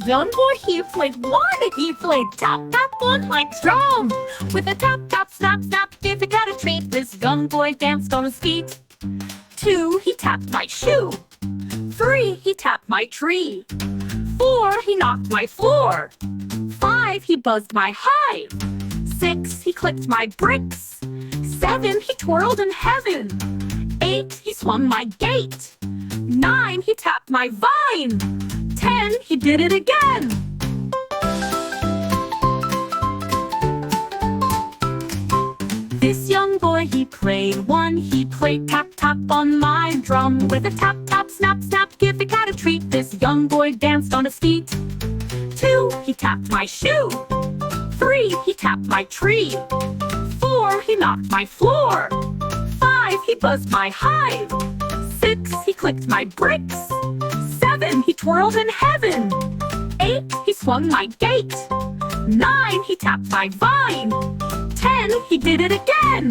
young boy, he played one. He played tap tap on my drum. With a tap tap snap snap, give the cat a treat. This young boy danced on his feet. 2, he tapped my shoe. 3, he tapped my tree. 4, he knocked my floor. 5, he buzzed my hive. 6, he clicked my bricks. 7, he twirled in heaven. 8, he swung my gate. 9, he tapped my vine. 10, he did it again. This young boy, he played 1. He played tap tap on my drum. With a tap tap snap snap, give the cat a treat. This young boy danced on his feet. 2, he tapped my shoe. 3, he tapped my tree. 4, he knocked my floor. 5, he buzzed my hive. 6, he clicked my bricks. 7, he twirled in heaven. 8, he swung my gate. 9, he tapped my vine. 10, he did it again.